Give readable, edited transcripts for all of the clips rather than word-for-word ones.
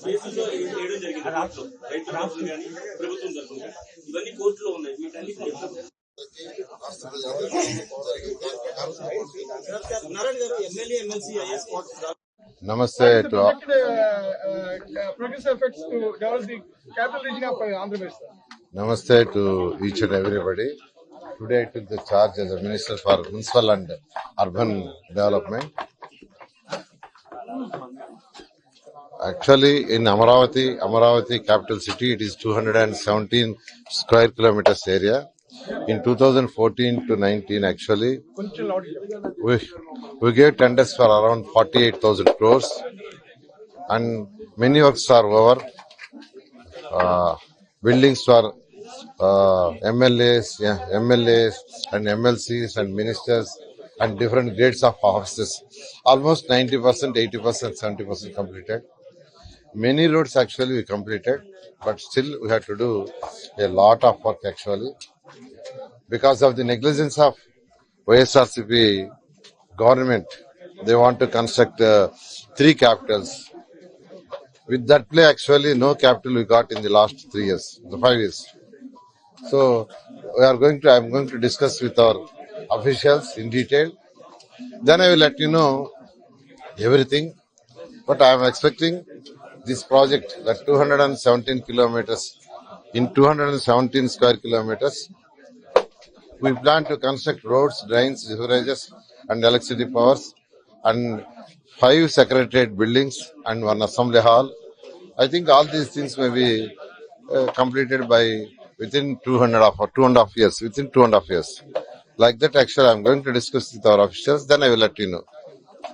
కేసుల్లో వేయడం జరిగింది రైతు తరఫున కానీ ప్రభుత్వం తరఫున ఇవన్నీ కోర్టులో ఉన్నాయి. వీటన్నిటిని Namaste to progressive effects to develop the capital region of Andhra Pradesh. Namaste to each and everybody. Today I took the charge as a Minister for Municipal and Urban Development. Actually, in Amaravati capital city, it is 217 square kilometers area. In 2014 to 19, actually, we gave tenders for around 48,000 crores, and many works are over. Buildings for MLAs and MLCs and ministers and different grades of offices. Almost 90%, 80%, 70% completed. Many roads actually we completed, but still we have to do a lot of work actually. Because of the negligence of YSRCP government, they want to construct 3 capitals. With that play, actually, no capital we got in the last 3 years, the 5 years. So I am going to discuss with our officials in detail. Then I will let you know everything. But I am expecting this project, that 217 kilometers, in 217 square kilometers, we plan to construct roads, drains, sewerages, and electricity powers, and 5 secretariat buildings and 1 assembly hall. I think all these things may be completed by within 2.5 years. Within 2.5 years, like that. Actually, I am going to discuss with our officials. Then I will let you know.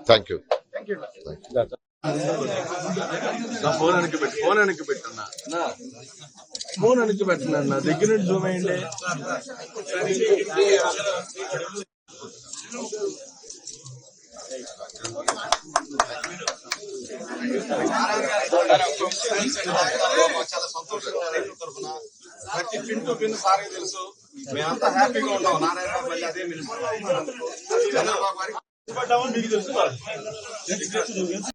Thank you. Thank you. Phone వెనక్కి పెట్టన్నా దగ్గర నుంచి Zoom అయ్యండి. చాలా సంతోషం తరఫున ప్రతి pin to pin సారే తెలుసు. మేమంతా హ్యాపీగా ఉన్నాం. నారాయణ మళ్ళీ అదే మినిస్టర్ చంద్రబాబు గారికి మీకు తెలుసు.